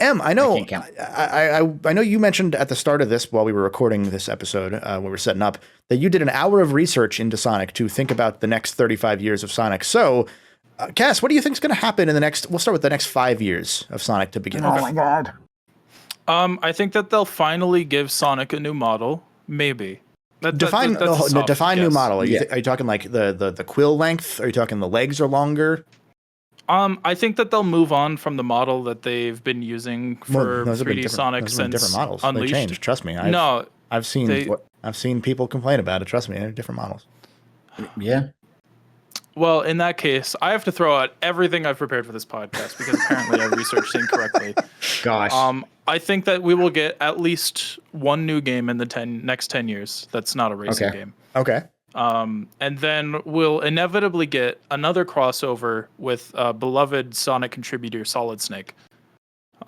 M, I know, I can't count. I know you mentioned at the start of this, while we were recording this episode, when we were setting up, that you did an hour of research into Sonic to think about the next 35 years of Sonic. So, Cass, what do you think is going to happen in the next? We'll start with the next 5 years of Sonic to begin. Oh my god. I think that they'll finally give Sonic a new model. Maybe. Define that's a soft define new guess. model. Are you talking like the quill length? Are you talking the legs are longer? I think that they'll move on from the model that they've been using for those have been 3D Sonic those have been since different models. Unleashed. They changed. Trust me. I've seen people complain about it. Trust me, they're different models. Yeah. Well, in that case, I have to throw out everything I've prepared for this podcast because apparently I researched incorrectly. Gosh. I think that we will get at least one new game in the next 10 years that's not a racing game. Okay. And then we'll inevitably get another crossover with beloved Sonic contributor Solid Snake.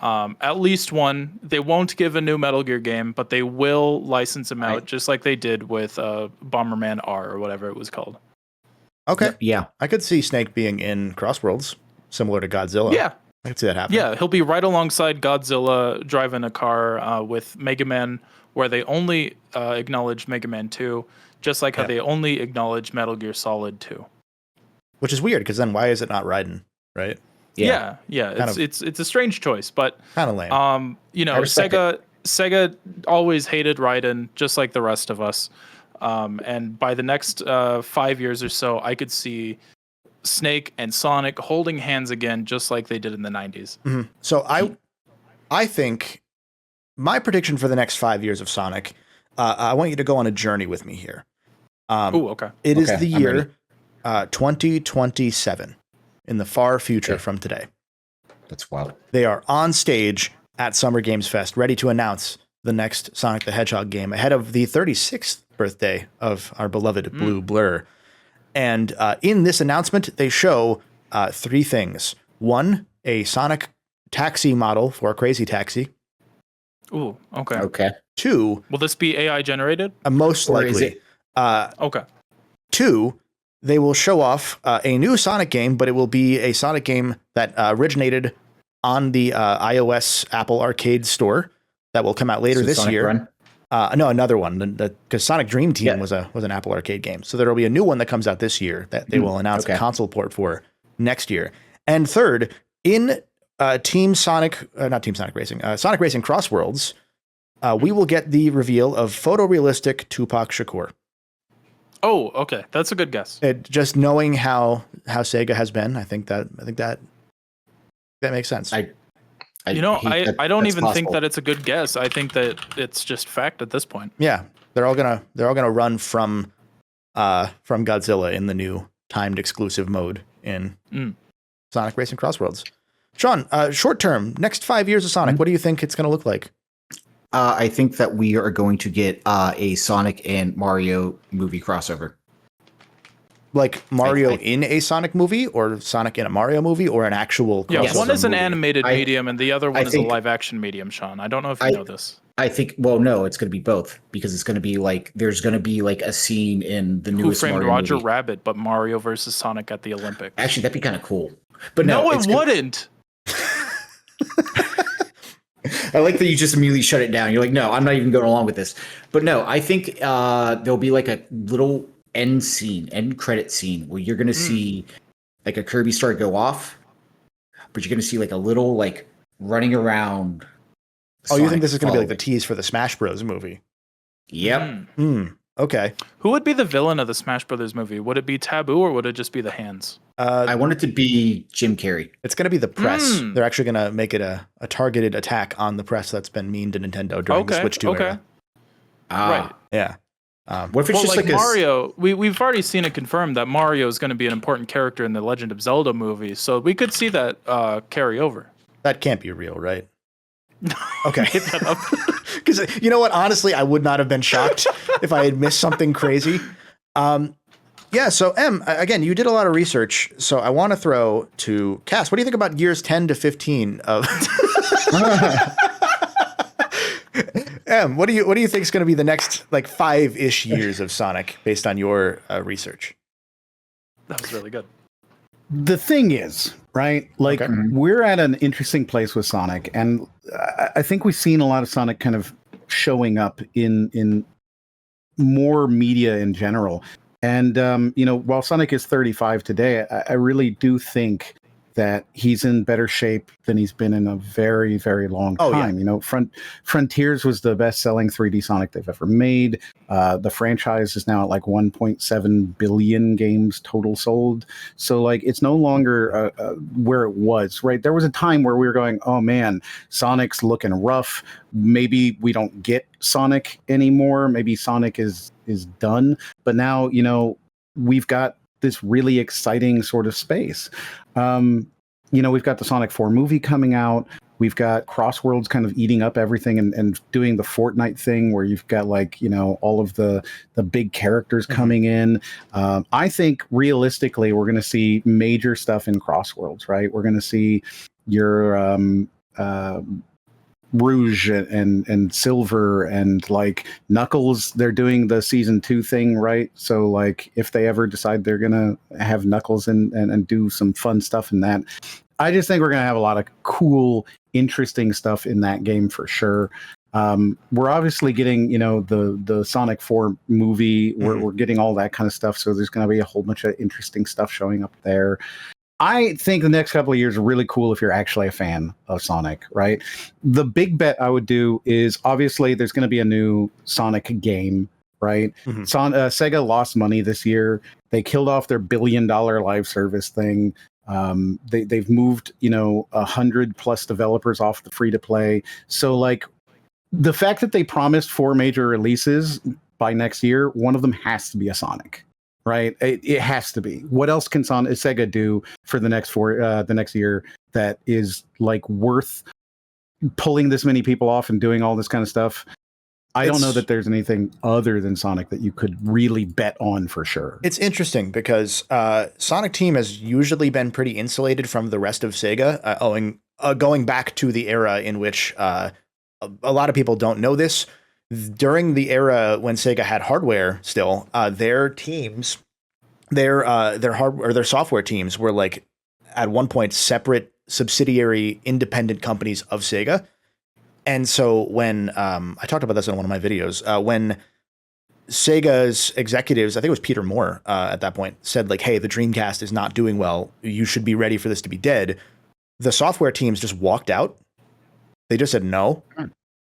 At least one. They won't give a new Metal Gear game, but they will license him out just like they did with Bomberman R or whatever it was called. Okay. Yeah. I could see Snake being in Crossworlds, similar to Godzilla. Yeah. I could see that happening. Yeah, he'll be right alongside Godzilla driving a car with Mega Man, where they only acknowledged Mega Man 2, just like how they only acknowledged Metal Gear Solid 2. Which is weird, because then why is it not Raiden, right? Yeah. It's a strange choice, but kind of lame. Sega always hated Raiden, just like the rest of us. And by the next 5 years or so, I could see Snake and Sonic holding hands again, just like they did in the 90s. Mm-hmm. So I think my prediction for the next 5 years of Sonic, I want you to go on a journey with me here. Okay. It is the year 2027 in the far future from today. That's wild. They are on stage at Summer Games Fest, ready to announce the next Sonic the Hedgehog game ahead of the 36th birthday of our beloved Blue Blur. And in this announcement, they show three things. One, a Sonic taxi model for Crazy Taxi. Ooh, okay. Okay. Two, will this be AI generated? Most likely. Okay. Two, they will show off a new Sonic game, but it will be a Sonic game that originated on the iOS Apple Arcade store that will come out later this Sonic year. Run? No, another one, because Sonic Dream Team was an Apple Arcade game. So there will be a new one that comes out this year that they will announce a console port for next year. And third, in Sonic Racing Crossworlds, we will get the reveal of photorealistic Tupac Shakur. Oh, okay, that's a good guess. Just knowing how Sega has been, I think that makes sense. I don't even think that it's a good guess. I think that it's just fact at this point. Yeah, they're all gonna run from Godzilla in the new timed exclusive mode in Sonic Racing Crossworlds. Sean, short term, next 5 years of Sonic, what do you think it's gonna look like? I think that we are going to get a Sonic and Mario movie crossover. Like Mario in a Sonic movie, or Sonic in a Mario movie, or an actual crossover? Yeah, one is an movie? animated medium, and the other one is a live action medium. Sean, I don't know if you know this. I think. Well, no, it's going to be both, because it's going to be like there's going to be like a scene in the newest Who Framed Mario Roger movie. Rabbit, but Mario versus Sonic at the Olympics. Actually, that'd be kind of cool. But no, it wouldn't. I like that you just immediately shut it down. You're like, no, I'm not even going along with this. But no, I think there'll be like a little end credit scene where you're going to see like a Kirby star go off, but you're going to see like a little like running around. You think this is going to be like the tease for the Smash Bros. Movie? Yep. Okay. Who would be the villain of the Smash Brothers movie? Would it be Taboo, or would it just be the hands? I want it to be Jim Carrey. It's going to be the press. They're actually going to make it a targeted attack on the press that's been mean to Nintendo during the Switch 2 era. Right. Yeah. What if it's just like Mario? We've already seen it confirmed that Mario is going to be an important character in the Legend of Zelda movie, so we could see that carry over. That can't be real, right? Okay. Because you know what? Honestly, I would not have been shocked if I had missed something crazy. Yeah. So M, again, you did a lot of research. So I want to throw to Cass. What do you think about years 10 to 15 of? M, what do you think is going to be the next like 5-ish years of Sonic based on your research? That was really good. The thing is, right? Like we're at an interesting place with Sonic, and I think we've seen a lot of Sonic kind of showing up in more media in general. And while Sonic is 35 today, I really do think that he's in better shape than he's been in a very, very long time. Frontiers was the best-selling 3D Sonic they've ever made. The franchise is now at like 1.7 billion games total sold. So like it's no longer where it was, right? There was a time where we were going, oh man, Sonic's looking rough. Maybe we don't get Sonic anymore. Maybe Sonic is done. But now, we've got this really exciting sort of space. We've got the Sonic 4 movie coming out. We've got Crossworlds kind of eating up everything and doing the Fortnite thing where you've got all of the big characters coming in. I think realistically, we're going to see major stuff in Crossworlds, right? We're going to see your Rouge and Silver and like Knuckles. They're doing the season 2 thing, right? So like if they ever decide they're gonna have Knuckles and do some fun stuff in that, I just think we're gonna have a lot of cool, interesting stuff in that game for sure. We're obviously getting the Sonic 4 movie. We're getting all that kind of stuff, so there's gonna be a whole bunch of interesting stuff showing up there. I think the next couple of years are really cool if you're actually a fan of Sonic, right? The big bet I would do is obviously there's going to be a new Sonic game, right? Sega lost money this year. They killed off their $1 billion live service thing. They've moved 100+ developers off the free to play. So like the fact that they promised 4 major releases by next year, one of them has to be a Sonic. Right, it has to be. What else can Sega do for the next year that is like worth pulling this many people off and doing all this kind of stuff? I don't know that there's anything other than Sonic that you could really bet on for sure. It's interesting because Sonic Team has usually been pretty insulated from the rest of Sega, going back to the era in which a lot of people don't know this. During the era when Sega had hardware still, their teams, their hardware or their software teams were like at one point separate subsidiary independent companies of Sega. And so when I talked about this in one of my videos, when Sega's executives, I think it was Peter Moore at that point, said like, hey, the Dreamcast is not doing well. You should be ready for this to be dead. The software teams just walked out. They just said no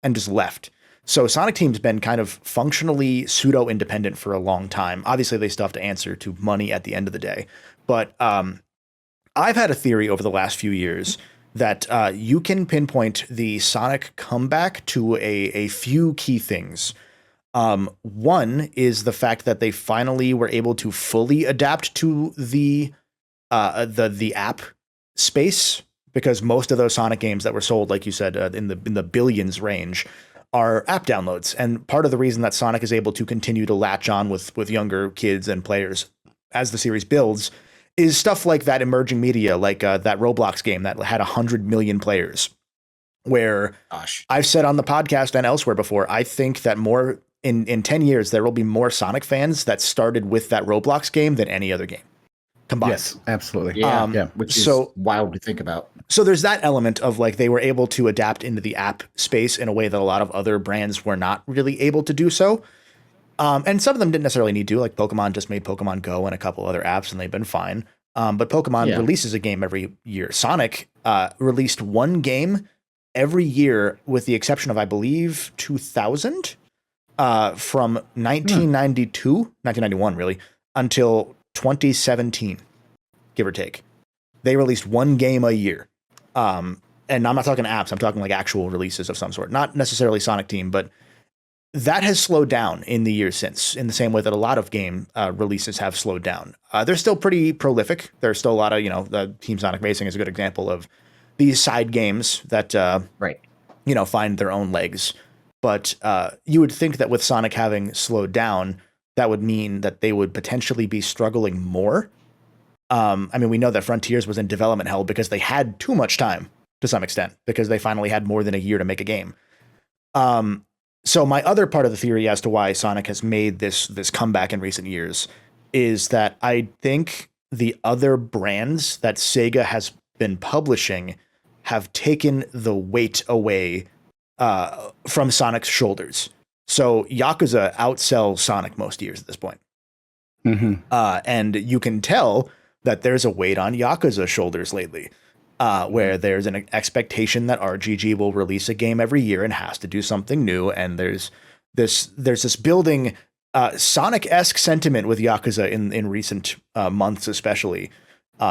and just left. So Sonic Team's been kind of functionally pseudo-independent for a long time. Obviously, they still have to answer to money at the end of the day. But I've had a theory over the last few years that you can pinpoint the Sonic comeback to a few key things. One is the fact that they finally were able to fully adapt to the app space, because most of those Sonic games that were sold, like you said, in the billions range, are app downloads. And part of the reason that Sonic is able to continue to latch on with younger kids and players as the series builds is stuff like that emerging media, like that Roblox game that had 100 million players, where I've said on the podcast and elsewhere before, I think that more in 10 years, there will be more Sonic fans that started with that Roblox game than any other game combined. Yes, absolutely. Which is wild to think about. So there's that element of like they were able to adapt into the app space in a way that a lot of other brands were not really able to do so. And some of them didn't necessarily need to, like Pokemon just made Pokemon Go and a couple other apps and they've been fine. But Pokemon releases a game every year. Sonic released one game every year with the exception of, I believe, 2000 from 1991 really, until 2017, give or take. They released one game a year. And I'm not talking apps, I'm talking like actual releases of some sort. Not necessarily Sonic Team, but that has slowed down in the years since, in the same way that a lot of game releases have slowed down. They're still pretty prolific. There's still a lot of, the Team Sonic Racing is a good example of these side games that, find their own legs. But you would think that with Sonic having slowed down, that would mean that they would potentially be struggling more. We know that Frontiers was in development hell because they had too much time to some extent, because they finally had more than a year to make a game. So my other part of the theory as to why Sonic has made this comeback in recent years is that I think the other brands that Sega has been publishing have taken the weight away from Sonic's shoulders. So Yakuza outsells Sonic most years at this point. Mm-hmm. And you can tell that there's a weight on Yakuza's shoulders lately, where there's an expectation that RGG will release a game every year and has to do something new. And there's this building Sonic-esque sentiment with Yakuza in recent months, especially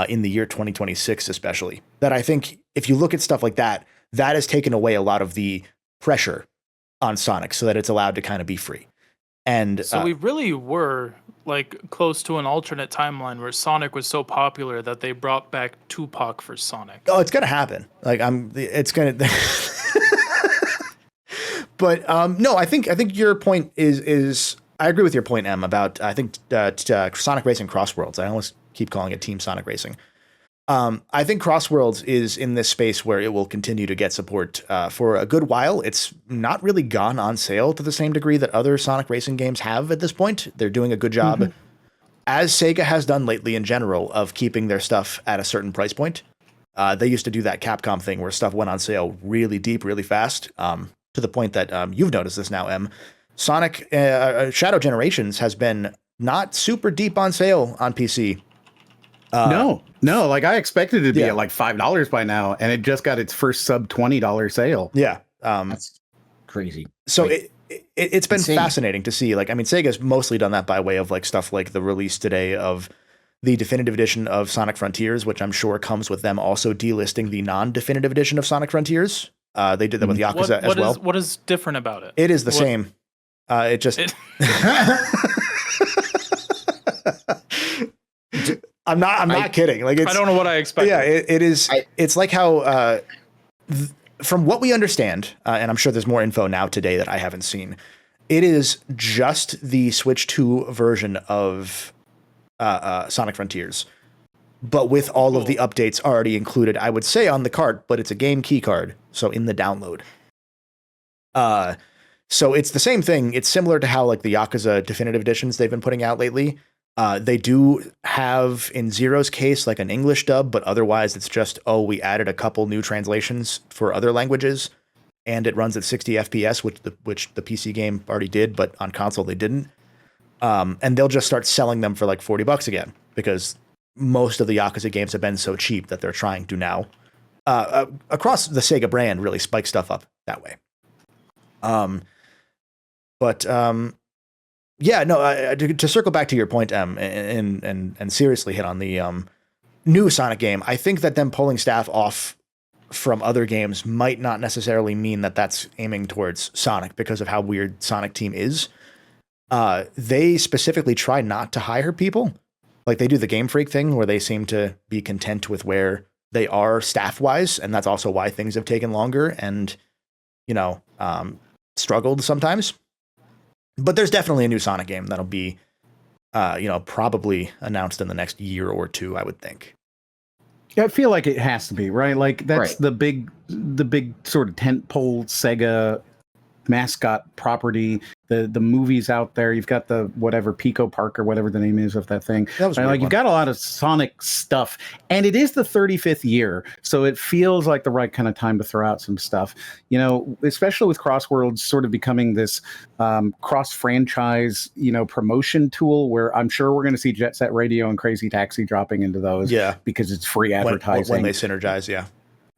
in the year 2026, especially, that I think if you look at stuff like that, that has taken away a lot of the pressure on Sonic so that it's allowed to kind of be free. And so we really were like close to an alternate timeline where Sonic was so popular that they brought back Tupac for Sonic. Oh, it's gonna happen. Like it's gonna. But no, I think your point is I agree with your point, Em, about I think Sonic Racing Crossworlds. I almost keep calling it Team Sonic Racing. I think Crossworlds is in this space where it will continue to get support for a good while. It's not really gone on sale to the same degree that other Sonic Racing games have at this point. They're doing a good job, as Sega has done lately in general, of keeping their stuff at a certain price point. They used to do that Capcom thing where stuff went on sale really deep, really fast, to the point that you've noticed this now, Em. Sonic Shadow Generations has been not super deep on sale on PC. No, like I expected it to be at like $5 by now, and it just got its first sub $20 sale. Yeah. That's crazy. So Like, it's been insane. fascinating to see. Like, I mean, Sega's mostly done that by way of like stuff like the release today of the definitive edition of Sonic Frontiers, which I'm sure comes with them also delisting the non-definitive edition of Sonic Frontiers. They did that with Yakuza as well. What is different about it? It is the same. It just. I'm not kidding. Like, it's, I don't know what I expected. Yeah, it is. It's like how, from what we understand, and I'm sure there's more info now today that I haven't seen, it is just the Switch 2 version of Sonic Frontiers, but with all of the updates already included, I would say on the cart, but it's a game key card, so in the download. So it's the same thing. It's similar to how like the Yakuza definitive editions they've been putting out lately. They do have, in Zero's case, like an English dub, but otherwise it's just, we added a couple new translations for other languages, and it runs at 60 FPS, which the PC game already did, but on console they didn't. And they'll just start selling them for like $40 again, because most of the Yakuza games have been so cheap that they're trying to now, across the Sega brand, really spike stuff up that way. Yeah, no, to circle back to your point, and seriously hit on the new Sonic game, I think that them pulling staff off from other games might not necessarily mean that that's aiming towards Sonic because of how weird Sonic Team is. They specifically try not to hire people. Like, they do the Game Freak thing where they seem to be content with where they are staff-wise, and that's also why things have taken longer and, struggled sometimes. But there's definitely a new Sonic game that'll be, probably announced in the next year or two, I would think. Yeah, I feel like it has to be, right? Like, that's Right. the big sort of tentpole Sega mascot property. The movies out there. You've got the whatever Pico Park or whatever the name is of that thing. That was a right? weird Like, you've one. got a lot of Sonic stuff, and it is the 35th year, so it feels like the right kind of time to throw out some stuff. Especially with Crossworlds sort of becoming this cross franchise, promotion tool, where I'm sure we're going to see Jet Set Radio and Crazy Taxi dropping into those. Yeah. Because it's free advertising. When they synergize, yeah.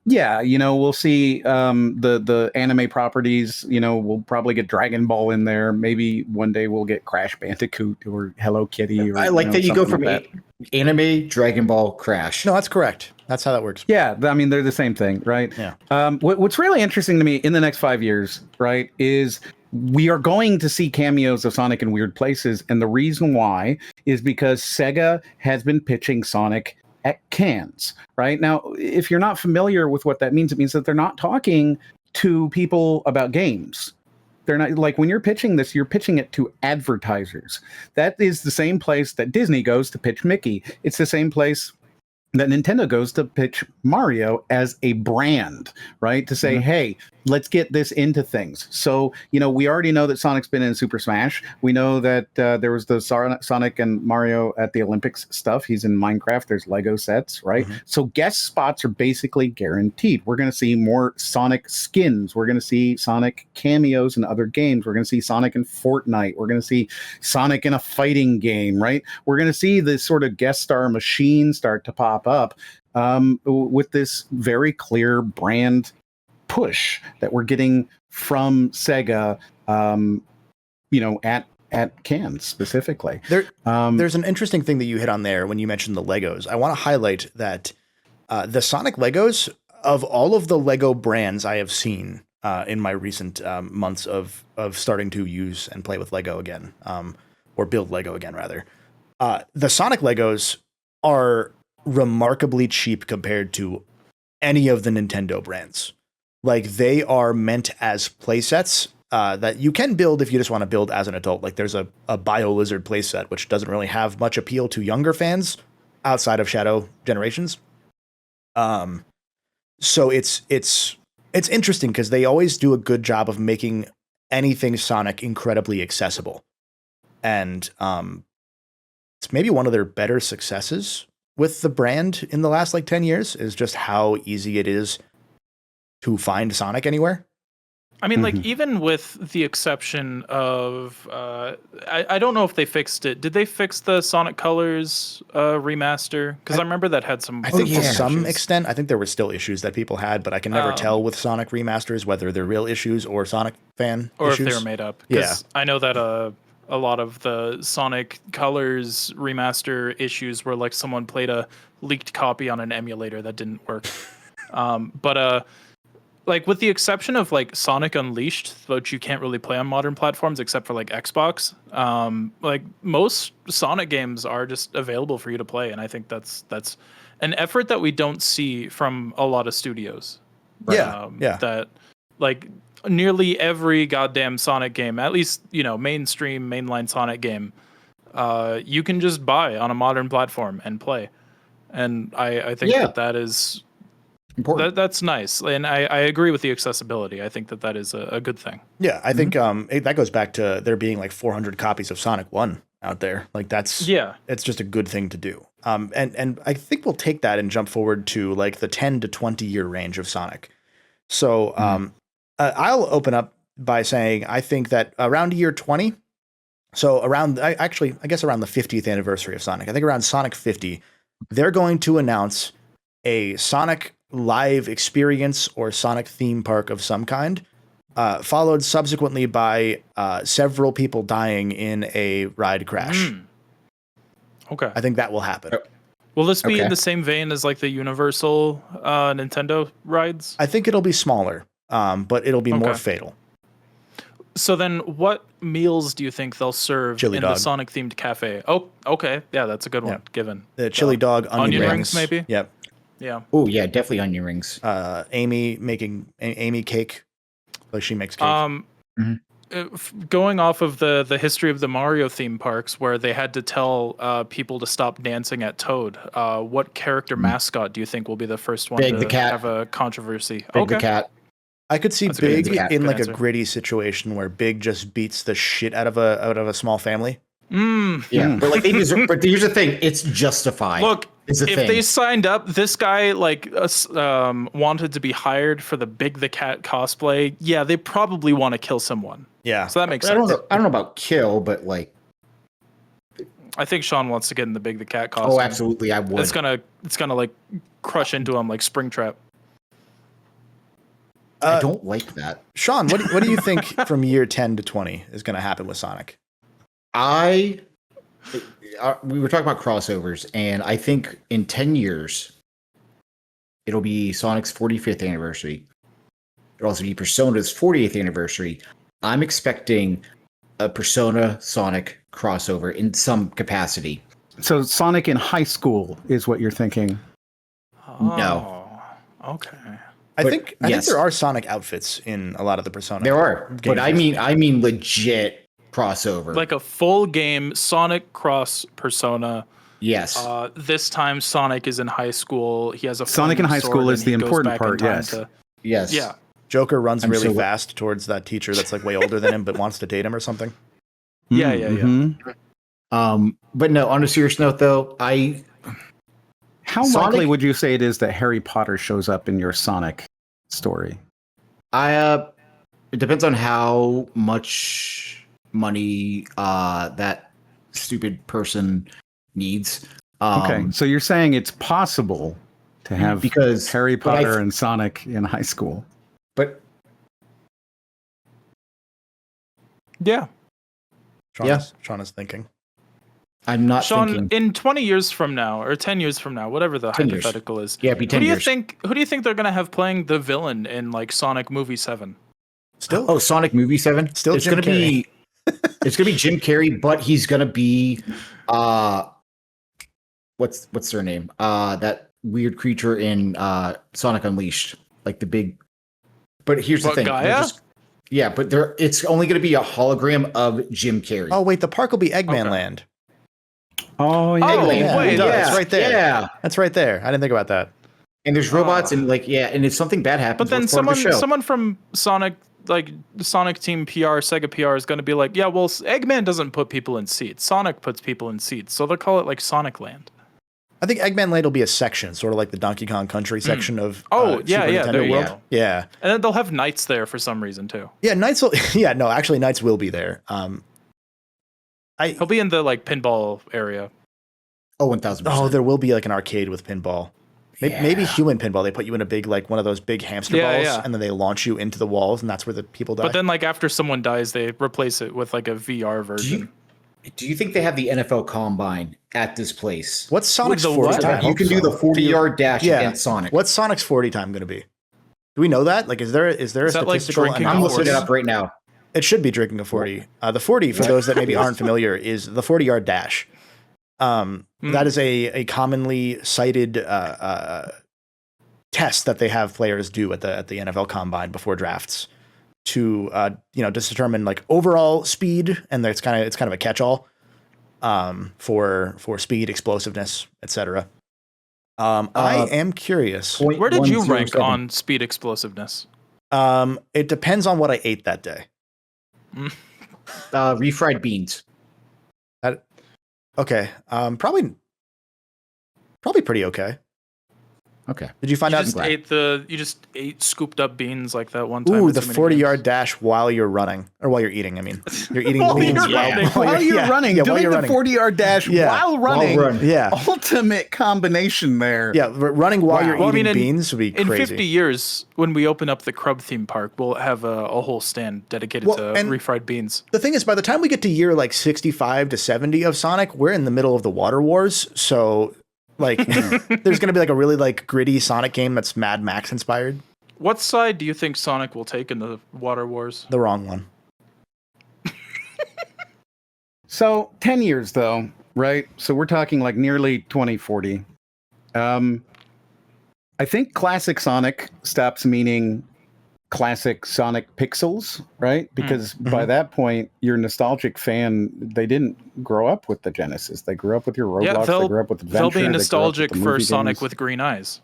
Yeah, we'll see the anime properties. We'll probably get Dragon Ball in there. Maybe one day we'll get Crash Bandicoot or Hello Kitty. Or, I like that you go something from like that. anime, Dragon Ball, Crash. No, that's correct. That's how that works. Yeah, I mean, they're the same thing, right? Yeah. What's really interesting to me in the next 5 years, right, is we are going to see cameos of Sonic in weird places. And the reason why is because Sega has been pitching Sonic at Cannes, right? Now, if you're not familiar with what that means, it means that they're not talking to people about games. They're not, like, when you're pitching this, you're pitching it to advertisers. That is the same place that Disney goes to pitch Mickey. It's the same place that Nintendo goes to pitch Mario as a brand, right? To say, hey, let's get this into things. So, we already know that Sonic's been in Super Smash. We know that there was the Sonic and Mario at the Olympics stuff. He's in Minecraft. There's Lego sets, right? So guest spots are basically guaranteed. We're going to see more Sonic skins. We're going to see Sonic cameos in other games. We're going to see Sonic in Fortnite. We're going to see Sonic in a fighting game, right? We're going to see this sort of guest star machine start to pop up with this very clear brand push that we're getting from Sega, at Cannes specifically. There's an interesting thing that you hit on there when you mentioned the Legos. I want to highlight that the Sonic Legos, of all of the Lego brands I have seen in my recent months of starting to use and play with Lego again, or build Lego again, rather, the Sonic Legos are remarkably cheap compared to any of the Nintendo brands. Like, they are meant as playsets that you can build if you just want to build as an adult. Like, there's a Bio Lizard playset, which doesn't really have much appeal to younger fans outside of Shadow Generations. So it's interesting because they always do a good job of making anything Sonic incredibly accessible. And it's maybe one of their better successes with the brand in the last 10 years is just how easy it is to find Sonic anywhere. I mean, even with the exception of, I don't know if they fixed it. Did they fix the Sonic Colors remaster? Because I remember that had some. I think to some extent, I think there were still issues that people had, but I can never tell with Sonic remasters whether they're real issues or Sonic fan or issues. If they were made up. Yeah, I know that a lot of the Sonic Colors remaster issues were someone played a leaked copy on an emulator that didn't work. But with the exception of Sonic Unleashed, which you can't really play on modern platforms except for Xbox, most Sonic games are just available for you to play, and I think that's an effort that we don't see from a lot of studios. That nearly every goddamn Sonic game, at least mainline Sonic game, you can just buy on a modern platform and play, and I think that is important. That's nice, and I agree with the accessibility. I think that is a good thing. Yeah, I think that goes back to there being 400 copies of Sonic 1 out there. It's just a good thing to do. And I think we'll take that and jump forward to the 10 to 20 year range of Sonic. So I'll open up by saying I think that around year 20, so around I guess around the 50th anniversary of Sonic, I think around Sonic 50, they're going to announce a Sonic live experience or Sonic theme park of some kind, followed subsequently by several people dying in a ride crash. Okay. I think that will happen. Will this be in the same vein as the Universal Nintendo rides? I think it'll be smaller, but it'll be more fatal. So then what meals do you think they'll serve in the Sonic themed cafe? Oh, okay. Yeah, that's a good one, given. The chili dog, onion rings, maybe? Yep. Yeah. Oh, yeah, definitely onion rings. Amy cake. She makes cake. Going off of the history of the Mario theme parks, where they had to tell people to stop dancing at Toad, what character mascot do you think will be the first one to have a controversy? Big the cat. I could see Big in a gritty situation where Big just beats the shit out of a small family. Yeah, but they deserve. But here's the thing: it's justified. Look, if they signed up, this guy wanted to be hired for the Big the Cat cosplay. Yeah, they probably want to kill someone. Yeah, so that makes sense. I don't know about kill, but I think Sean wants to get in the Big the Cat costume. Oh, absolutely, I would. It's gonna crush into him like Springtrap. I don't like that. Sean, what do you think from year 10 to 20 is going to happen with Sonic? We were talking about crossovers, and I think in 10 years, it'll be Sonic's 45th anniversary. It'll also be Persona's 40th anniversary. I'm expecting a Persona Sonic crossover in some capacity. So Sonic in high school is what you're thinking? No. Okay. I think there are Sonic outfits in a lot of the Persona. There are, but I mean legit crossover, like a full game Sonic cross Persona. Yes. This time Sonic is in high school. He has a Sonic in flaming high sword, school is and the he goes important back in part, time yes. Yes. Yeah. Joker runs I'm really so- fast towards that teacher that's like way older than him, but wants to date him or something. Yeah. But no, on a serious note though, How Sonic- likely would you say it is that Harry Potter shows up in your Sonic story? it depends on how much money that stupid person needs. Okay, so you're saying it's possible to have because Harry but I Potter and Sonic in high school. but Yeah. Sean is thinking. I'm not Sean, thinking. in 20 years from now, or 10 years from now, whatever the 10 years. hypothetical is, Yeah, it'd be 10 years. Who do you think they're gonna have playing the villain in like Sonic Movie 7? Still, Sonic Movie 7. Still it's Jim gonna be. It's gonna be Jim Carrey, but he's gonna be what's their name? That weird creature in Sonic Unleashed, like the big. But here's the What, thing. Gaia? Yeah, but it's only gonna be a hologram of Jim Carrey. oh wait, the park will be Eggman Okay. Land. Oh, yeah. Oh, Eggman. wait, yeah, it's right there. Yeah, That's right there. I didn't think about that. and there's robots and and if something bad happens, But then what's part of the show? someone from Sonic, like Sonic Team PR, Sega PR, is going to be like, yeah, well, Eggman doesn't put people in seats. Sonic puts people in seats, so they'll call it like Sonic Land. I think Eggman Land will be a section, sort of like the Donkey Kong Country section of Oh, yeah, Super yeah, Nintendo there you World. go. Yeah, And then they'll have knights there for some reason too. yeah. Knights will. Yeah, no, actually, Knights will be there. He'll be in the like pinball area. Oh, 1000%. Oh, there will be like an arcade with pinball. Maybe human pinball. They put you in a big, like one of those big hamster Yeah, balls, yeah. and then they launch you into the walls, and that's where the people die. But then like after someone dies, they replace it with like a VR version. Do you think they have the NFL Combine at this place? What's Sonic's the 40 what? time? You can do the 40-yard dash Yeah. against Sonic. What's Sonic's 40 time going to be? Do we know that? Like, is there a Is that like statistical drinking I'm analysis? looking it up right now. It should be drinking a 40. The 40, for those that maybe aren't familiar, is the 40-yard dash. That is a commonly cited test that they have players do at the NFL Combine before drafts to just determine like overall speed, and it's kind of a catch-all for speed, explosiveness, etc. I am curious. Where did you rank 0.107. on speed explosiveness? It depends on what I ate that day. Refried beans. Okay. Probably pretty okay. Okay. Did you find out? You just ate scooped up beans like that one time. Ooh, at the too many 40-yard games? dash while you're running, or while you're eating. I mean, you're eating While beans you're running. While you're running, while doing you're the running. 40-yard dash Yeah. while running. running. Yeah, Ultimate combination there. yeah. Running while you're Well, I eating mean, beans would be In crazy. 50 years, when we open up the Crub theme park, we'll have a whole stand dedicated Well, to and- refried beans. The thing is, by the time we get to year like 65 to 70 of Sonic, we're in the middle of the Water Wars. So, like, there's gonna be like a really like gritty Sonic game that's Mad Max inspired. What side do you think Sonic will take in the Water Wars? The wrong one. So 10 years though, right? So we're talking like nearly 2040. I think classic Sonic stops meaning classic Sonic pixels, right? Because by that point, your nostalgic fan, they didn't grow up with the Genesis. They grew up with your Roblox. They grew up with Adventure. They'll they grew be up with nostalgic the for movie Sonic games. with green eyes.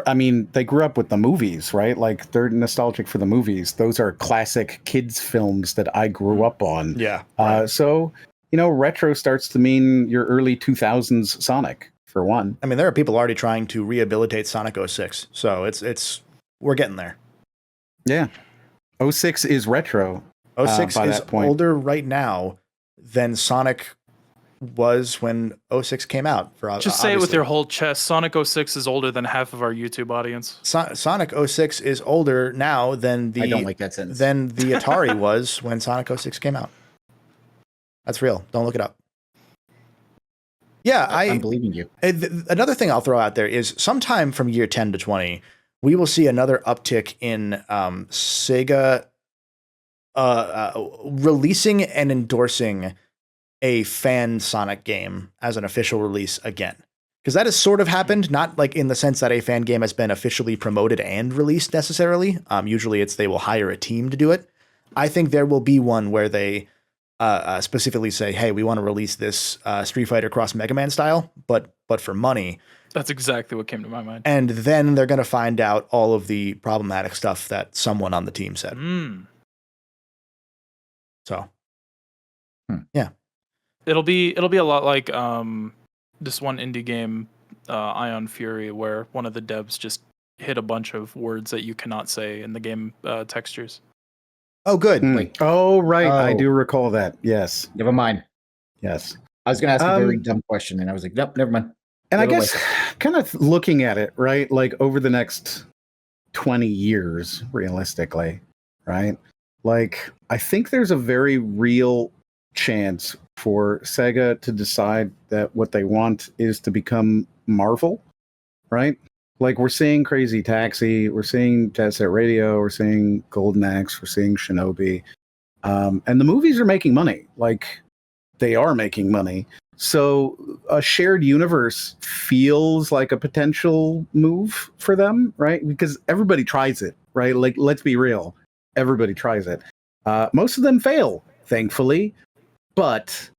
I mean, they grew up with the movies, right? Like they're nostalgic for the movies. Those are classic kids films that I grew up on. Yeah. So, retro starts to mean your early 2000s Sonic, for one. I mean, there are people already trying to rehabilitate Sonic 06. So it's we're getting there. Yeah. 06 is retro. 06 by is that point. older right now than Sonic was when 06 came out. Just say it with your whole chest. Sonic 06 is older than half of our YouTube audience. Sonic 06 is older now than I don't like that sentence. than the Atari was when Sonic 06 came out. That's real. Don't look it up. Yeah, I'm believing you. Another thing I'll throw out there is sometime from year 10 to 20, we will see another uptick in Sega releasing and endorsing a fan Sonic game as an official release again. Because that has sort of happened, not like in the sense that a fan game has been officially promoted and released necessarily. Usually they will hire a team to do it. I think there will be one where they specifically say, hey, we want to release this Street Fighter Cross Mega Man style, but for money. That's exactly what came to my mind. And then they're going to find out all of the problematic stuff that someone on the team said. So, yeah. It'll be a lot like this one indie game, Ion Fury, where one of the devs just hit a bunch of words that you cannot say in the game textures. Oh, good. Oh, right. I do recall that. Yes. Never mind. Yes. I was going to ask a very dumb question, and I was like, nope, never mind. And I guess kind of looking at it, right, like over the next 20 years, realistically, right? Like, I think there's a very real chance for SEGA to decide that what they want is to become Marvel, right? Like, we're seeing Crazy Taxi, we're seeing Jet Set Radio, we're seeing Golden Axe, we're seeing Shinobi. And the movies are making money. Like, they are making money. So a shared universe feels like a potential move for them, right? Because everybody tries it, right? Like, let's be real. Everybody tries it. Most of them fail, thankfully, but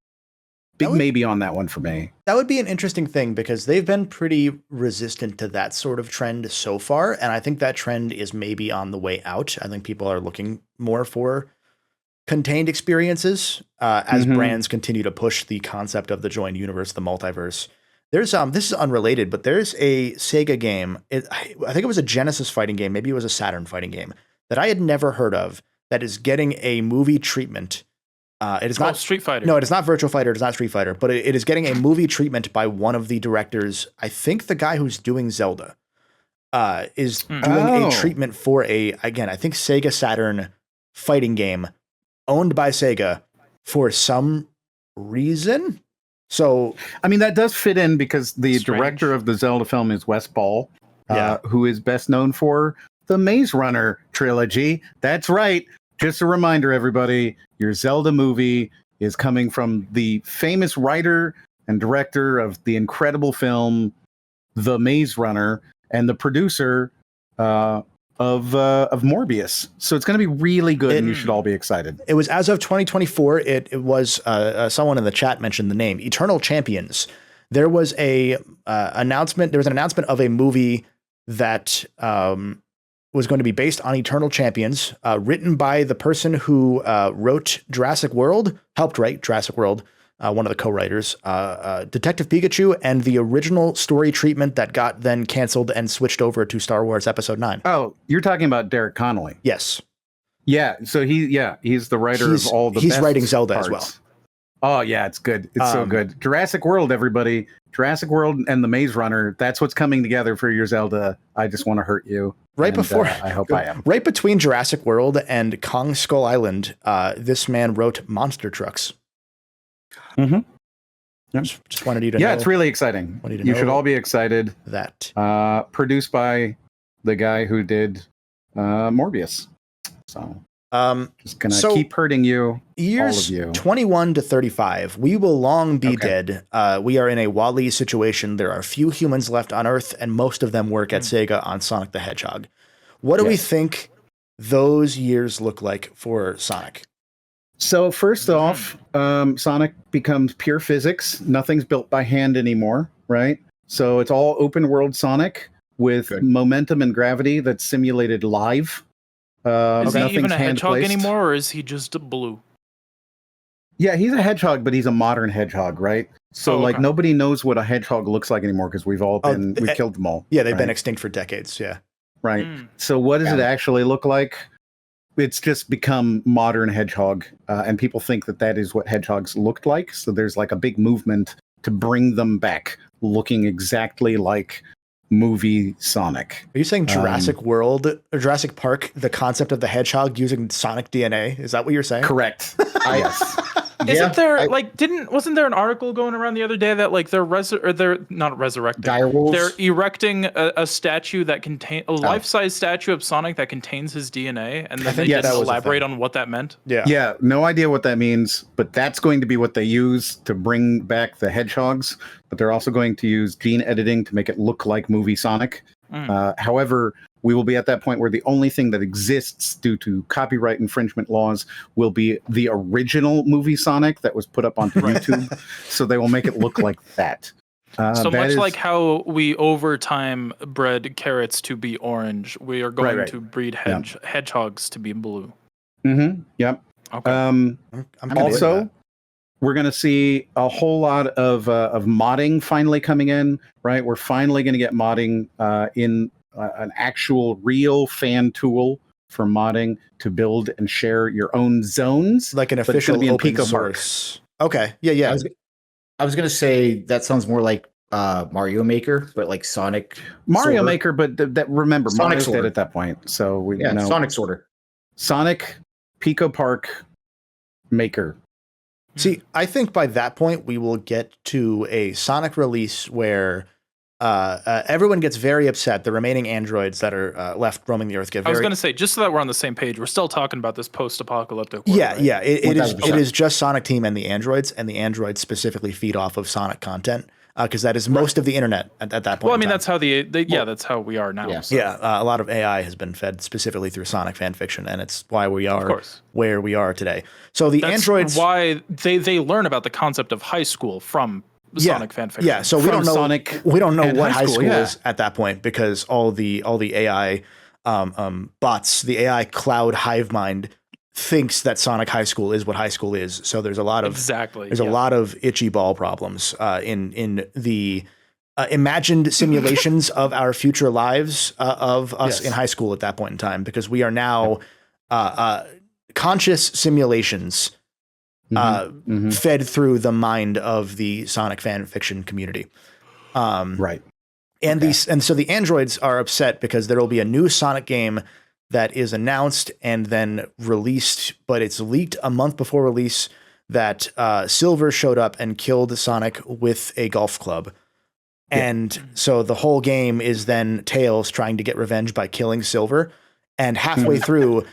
big maybe on that one for me. That would be an interesting thing because they've been pretty resistant to that sort of trend so far. And I think that trend is maybe on the way out. I think people are looking more for contained experiences as brands continue to push the concept of the joined universe, the multiverse. There's this is unrelated, but there's a Sega game. I think it was a Genesis fighting game. Maybe it was a Saturn fighting game that I had never heard of that is getting a movie treatment. It is not Street Fighter. No, it is not Virtual Fighter. It is not Street Fighter, but it is getting a movie treatment by one of the directors. I think the guy who's doing Zelda is doing a treatment for I think Sega Saturn fighting game owned by Sega for some reason. So, I mean, that does fit in because the director of the Zelda film is Wes Ball, who is best known for the Maze Runner trilogy. That's right. Just a reminder, everybody, your Zelda movie is coming from the famous writer and director of the incredible film, The Maze Runner, and the producer of Morbius. So it's going to be really good, and you should all be excited. It was as of 2024. It was someone in the chat mentioned the name Eternal Champions. There was a announcement. There was an announcement of a movie that was going to be based on Eternal Champions, written by the person who wrote Jurassic World, helped write Jurassic World. One of the co-writers, Detective Pikachu, and the original story treatment that got then canceled and switched over to Star Wars Episode 9. Oh, you're talking about Derek Connolly. Yes. Yeah, so he's the writer of all the He's best writing Zelda parts as well. Oh, yeah, it's good. It's so good. Jurassic World, everybody. Jurassic World and the Maze Runner, that's what's coming together for your Zelda. I just want to hurt you. I hope I am. Right between Jurassic World and Kong Skull Island, this man wrote Monster Trucks. Yep. Just wanted you to know. Yeah, it's really exciting. You should all be excited. That produced by the guy who did Morbius. So just gonna keep hurting you. Years all of you. 21 to 35. We will long be dead. We are in a Wall-E situation. There are few humans left on Earth, and most of them work at Sega on Sonic the Hedgehog. What do we think those years look like for Sonic? So first off, Sonic becomes pure physics. Nothing's built by hand anymore, right? So it's all open world Sonic with momentum and gravity that's simulated live. Is he even a hedgehog anymore, or is he just a blue? Yeah, he's a hedgehog, but he's a modern hedgehog, right? So nobody knows what a hedgehog looks like anymore because we've killed them all. Yeah, they've been extinct for decades. Yeah. Right. So what does it actually look like? It's just become modern hedgehog, and people think that is what hedgehogs looked like. So there's like a big movement to bring them back, looking exactly like movie Sonic. Are you saying Jurassic World or Jurassic Park, the concept of the hedgehog using Sonic DNA? Is that what you're saying? Correct. Yes. Isn't there wasn't there an article going around the other day that like they're not resurrecting, direwolves? They're erecting a statue that contains a life-size statue of Sonic that contains his DNA, and then they didn't elaborate on what that meant. Yeah, no idea what that means, but that's going to be what they use to bring back the hedgehogs. But they're also going to use gene editing to make it look like movie Sonic. However, We will be at that point where the only thing that exists due to copyright infringement laws will be the original movie Sonic that was put up onto YouTube. So they will make it look like that. So much like how we over time bred carrots to be orange, we are going to breed hedgehogs to be blue. Mm-hmm. Yep. Okay. Also, we're going to see a whole lot of modding finally coming in, right? We're finally going to get modding in an actual real fan tool for modding to build and share your own zones. Like an official open source. Okay. Yeah. I was going to say that sounds more like Mario Maker, but like Sonic. Mario Sorter. Maker, but remember, Sonic Mario's dead at that point. So we know. Sonic Sorter. Sonic Pico Park Maker. See, I think by that point we will get to a Sonic release where everyone gets very upset. The remaining androids that are left roaming the Earth get very... I was going to say, just so that we're on the same page, we're still talking about this post-apocalyptic world, right? Yeah. It is just Sonic Team and the androids specifically feed off of Sonic content because that is most of the internet at that point. Well, I mean, that's how that's how we are now. Yeah, so. A lot of AI has been fed specifically through Sonic fan fiction, and it's why we are where we are today. So that's androids... why they learn about the concept of high school from Sonic fan fiction. Yeah, so we don't know what high school is at that point because all the AI bots, the AI cloud hive mind thinks that Sonic High School is what high school is. So there's a lot of a lot of itchy ball problems in the imagined simulations of our future lives of us in high school at that point in time, because we are now conscious simulations fed through the mind of the Sonic fan fiction community. Right. And so the androids are upset because there will be a new Sonic game that is announced and then released, but it's leaked a month before release that Silver showed up and killed Sonic with a golf club. And so the whole game is then Tails trying to get revenge by killing Silver. And halfway through,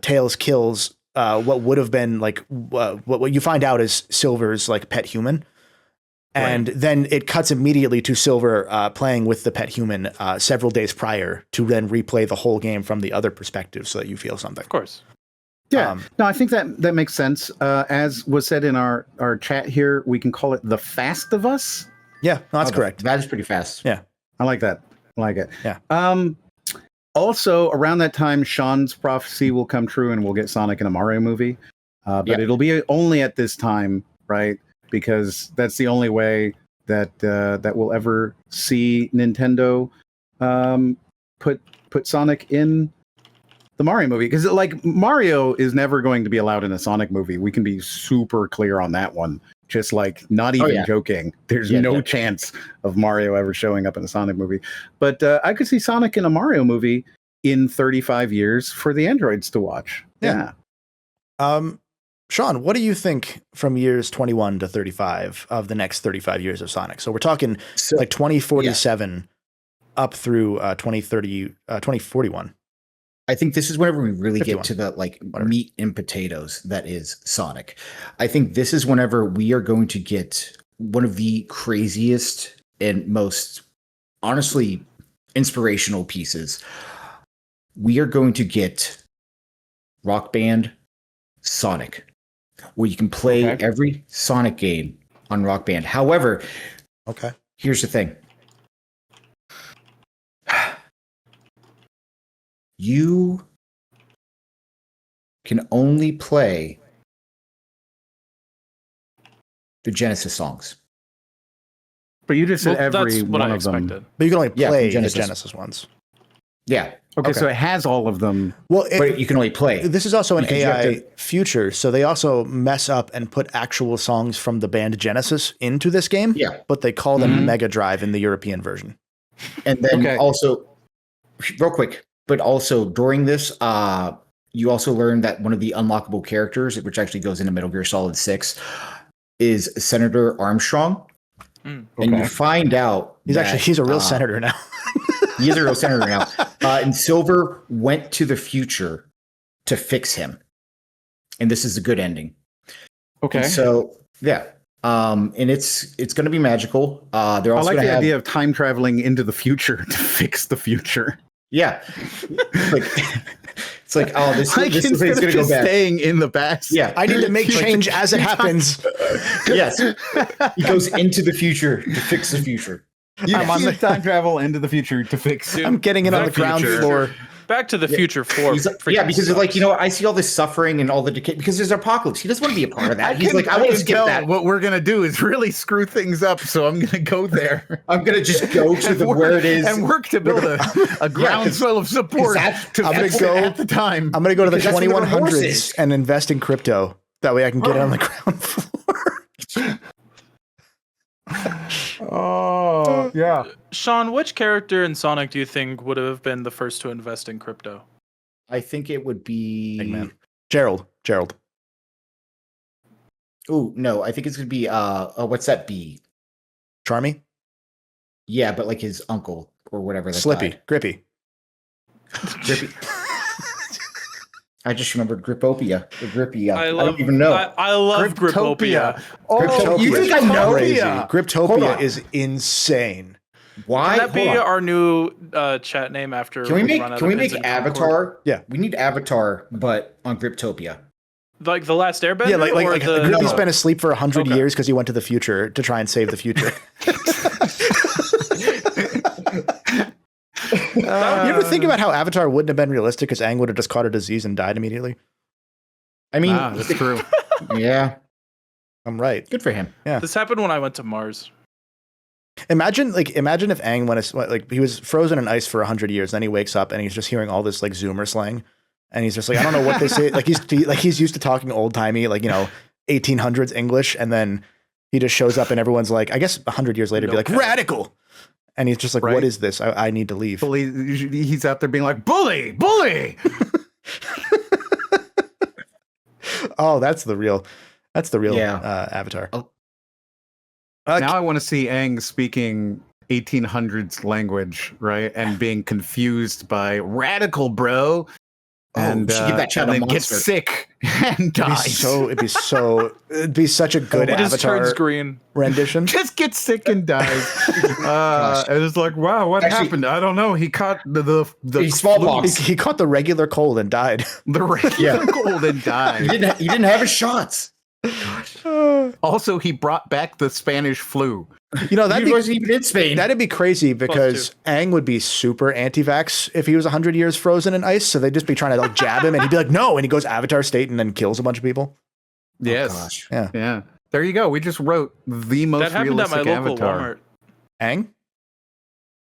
Tails kills what would have been like what you find out is Silver's like pet human. And then it cuts immediately to Silver playing with the pet human several days prior to then replay the whole game from the other perspective so that you feel something. Of course. Yeah. No, I think that makes sense. As was said in our chat here, we can call it the Fast of Us. Yeah, no, that's correct. That is pretty fast. Yeah. I like that. I like it. Yeah. Also, around that time, Sean's prophecy will come true and we'll get Sonic in a Mario movie. But it'll be only at this time, right? Because that's the only way that we'll ever see Nintendo put Sonic in the Mario movie. Because like Mario is never going to be allowed in a Sonic movie. We can be super clear on that one. Just like not even joking. There's no chance of Mario ever showing up in a Sonic movie. But I could see Sonic in a Mario movie in 35 years for the androids to watch. Yeah. Sean, what do you think from years 21 to 35 of the next 35 years of Sonic? So we're talking like 2047 up through 2041. I think this is whenever we really 51. Get to the like meat and potatoes that is Sonic. I think this is whenever we are going to get one of the craziest and most honestly inspirational pieces. We are going to get Rock Band Sonic, where you can play every Sonic game on Rock Band. However, here's the thing. You can only play the Genesis songs. But you just said every one of them. But you can only play the Genesis ones. Yeah. Okay, so it has all of them. Well, but you can only play. This is also an AI future, so they also mess up and put actual songs from the band Genesis into this game. Yeah. But they call them Mega Drive in the European version. And then also, real quick, but also during this, you also learn that one of the unlockable characters, which actually goes into Metal Gear Solid 6, is Senator Armstrong. And you find out he's a real senator now. He is a real senator now. And Silver went to the future to fix him. And this is a good ending. Okay. And so, and it's going to be magical. They're also I like the idea of time traveling into the future to fix the future. Yeah. Like it's like, oh, this thing's gonna go bad. Staying in the past. Yeah. I need to make change as it happens. Yes. He goes into the future to fix the future. I'm on the time travel into the future to fix. I'm getting it on the ground floor. Back to the Future 4. Because it's like, I see all this suffering and all the decay because there's apocalypse. He doesn't want to be a part of that. He's like, I want to skip that. What we're gonna do is really screw things up. So I'm gonna go there. I'm gonna just go to where it is and work to build a groundswell of support. I'm gonna go at the time. I'm gonna go to the 2100s and invest in crypto. That way I can get it on the ground floor. Oh, yeah. Sean, which character in Sonic do you think would have been the first to invest in crypto? I think it would be Eggman. Gerald. Oh no, I think it's gonna be what's that bee? Charmy? Yeah, but like his uncle or whatever. Slippy. Grippy. I just remembered Griptopia. I don't even know. I love Griptopia. Oh, you think I know? Crazy. Griptopia is insane. Why? Can that be our new chat name after? Can we make Avatar? Yeah, we need Avatar, but on Griptopia. Like the Last Airbender. Yeah, like Grippy's been asleep for 100 years because he went to the future to try and save the future. You ever think about how Avatar wouldn't have been realistic because Aang would have just caught a disease and died immedially? I mean, that's true. Yeah, I'm right. Good for him. Yeah, this happened when I went to Mars. Imagine if Aang he was frozen in ice for 100 years, then he wakes up and he's just hearing all this like Zoomer slang, and he's just like, I don't know what they say. He's used to talking old timey 1800s English, and then he just shows up and everyone's like, I guess 100 years later, be like radical. And he's just like, right. What is this? I need to leave. He's out there being like, bully. Oh, that's the real Avatar. Oh. Now I want to see Aang speaking 1800s language, right? And being confused by radical, bro. And give that child a monster. Gets sick and dies. It'd be such a good Avatar green rendition. Just gets sick and dies. And it's like, wow, what happened? I don't know. He caught the smallpox. He caught the regular cold and died. The regular cold and died. He didn't have his shots. Also, he brought back the Spanish flu. He wasn't even in Spain. That'd be crazy because Aang would be super anti-vax if he was 100 years frozen in ice. So they'd just be trying to like jab him, and he'd be like, "No!" And he goes Avatar state and then kills a bunch of people. Yes. Oh, gosh. Yeah. There you go. We just wrote the most realistic Avatar. Aang?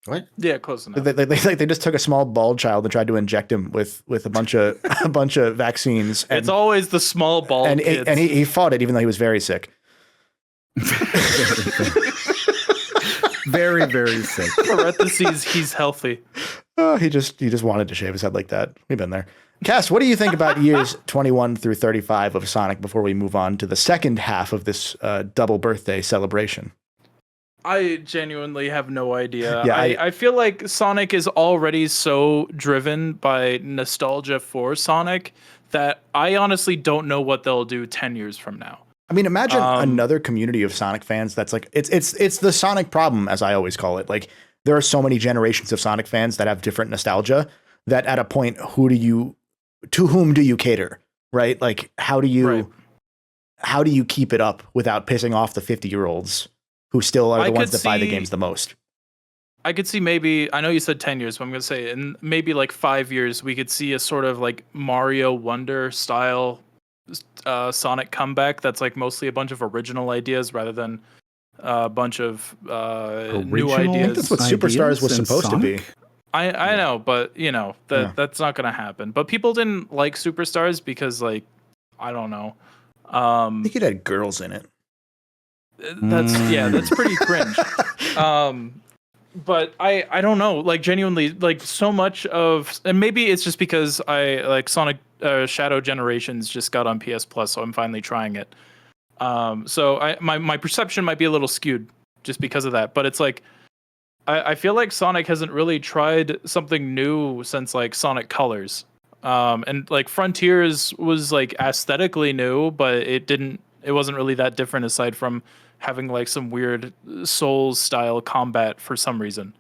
What? Yeah, close enough. They just took a small bald child and tried to inject him with a bunch of vaccines. And, it's always the small bald kids. And he fought it even though he was very sick. Very, very sick. Parentheses, he's healthy. Oh, he just wanted to shave his head like that. We've been there. Cass, what do you think about years 21 through 35 of Sonic before we move on to the second half of this double birthday celebration? I genuinely have no idea. Yeah, I feel like Sonic is already so driven by nostalgia for Sonic that I honestly don't know what they'll do 10 years from now. I mean, imagine another community of Sonic fans that's like, it's the Sonic problem, as I always call it. Like, there are so many generations of Sonic fans that have different nostalgia that at a point, to whom do you cater, right? Like, how do you keep it up without pissing off the 50-year-olds who still are the ones that buy the games the most? I could see maybe, I know you said 10 years, but I'm going to say in maybe like 5 years, we could see a sort of like Mario Wonder style Sonic comeback that's like mostly a bunch of original ideas rather than a bunch of new ideas. That's what Superstars was supposed to be. I know, but that's not going to happen. But people didn't like Superstars because, like, I don't know. I think it had girls in it. That's pretty cringe. But I don't know, like, genuinely, like, so much of, and maybe it's just because I like Sonic Shadow Generations just got on PS Plus, so I'm finally trying it. So my perception might be a little skewed just because of that, but it's like I feel like Sonic hasn't really tried something new since like Sonic Colors. And like Frontiers was like aesthetically new, but it wasn't really that different aside from having like some weird Souls style combat for some reason.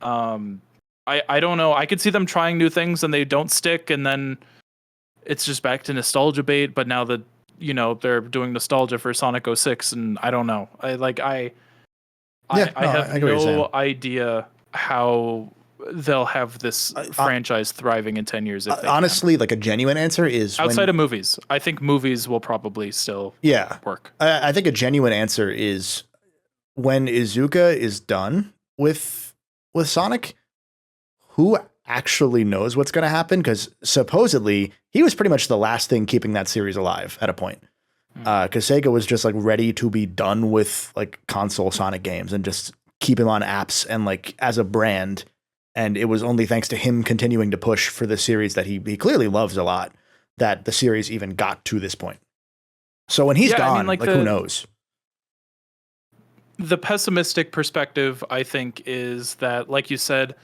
I I don't know. I could see them trying new things and they don't stick, and then it's just back to nostalgia bait. But now that they're doing nostalgia for Sonic 06, and I don't know. I have no idea how they'll have this franchise thriving in 10 years. If they honestly, like a genuine answer is outside of movies. I think movies will probably still work. I think a genuine answer is when Iizuka is done with Sonic, who actually knows what's going to happen? Because supposedly he was pretty much the last thing keeping that series alive at a point. Because Sega was just like ready to be done with like console Sonic games and just keep him on apps and like as a brand. And it was only thanks to him continuing to push for the series that he clearly loves a lot that the series even got to this point. So when he's gone, who knows? The pessimistic perspective, I think, is that, like you said,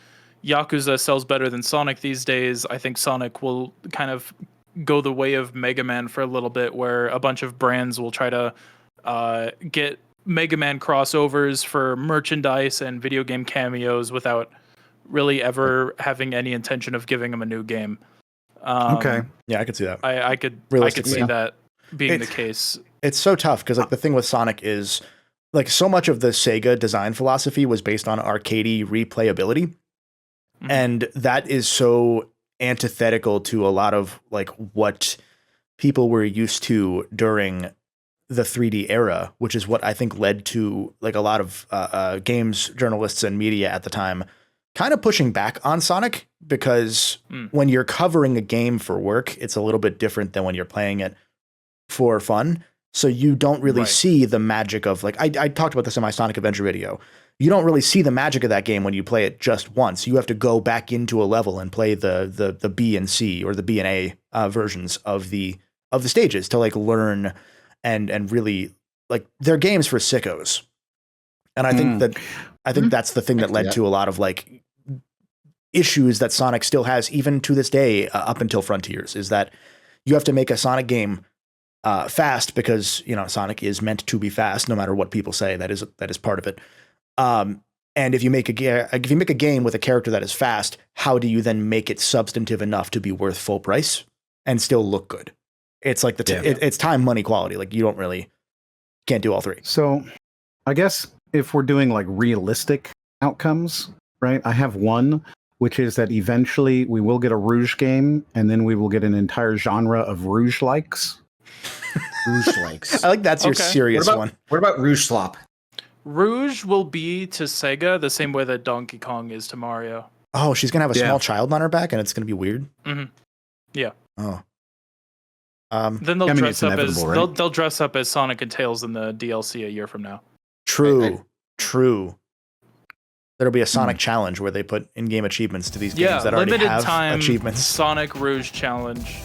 Yakuza sells better than Sonic these days. I think Sonic will kind of go the way of Mega Man for a little bit, where a bunch of brands will try to get Mega Man crossovers for merchandise and video game cameos without really ever having any intention of giving them a new game. Okay. Yeah, I could see that. I could see that being the case. It's so tough because like the thing with Sonic is like so much of the Sega design philosophy was based on arcadey replayability. Mm-hmm. And that is so antithetical to a lot of like what people were used to during the 3D era, which is what I think led to like a lot of games journalists and media at the time kind of pushing back on Sonic, because when you're covering a game for work, it's a little bit different than when you're playing it for fun. So you don't really see the magic of like, I talked about this in my Sonic Adventure video. You don't really see the magic of that game when you play it just once. You have to go back into a level and play the B and C or the B and A versions of the stages to like learn and really like they're games for sickos. And I think that's the thing that led to a lot of like issues that Sonic still has even to this day up until Frontiers, is that you have to make a Sonic game fast because, Sonic is meant to be fast no matter what people say. That is part of it. And if you make a game with a character that is fast, how do you then make it substantive enough to be worth full price and still look good? It's like it's time, money, quality. Like you can't do all three. So I guess if we're doing like realistic outcomes, right? I have one, which is that eventually we will get a Rouge game, and then we will get an entire genre of Rouge likes. Rouge likes. I like that's your serious one. What about Rouge Slop? Rouge will be to Sega the same way that Donkey Kong is to Mario. Oh, she's gonna have a small child on her back, and it's gonna be weird. Mm-hmm. Yeah. Oh. Then they'll dress up as they'll dress up as Sonic and Tails in the DLC a year from now. True. There'll be a Sonic challenge where they put in-game achievements to these games that already have time achievements. Sonic Rouge challenge.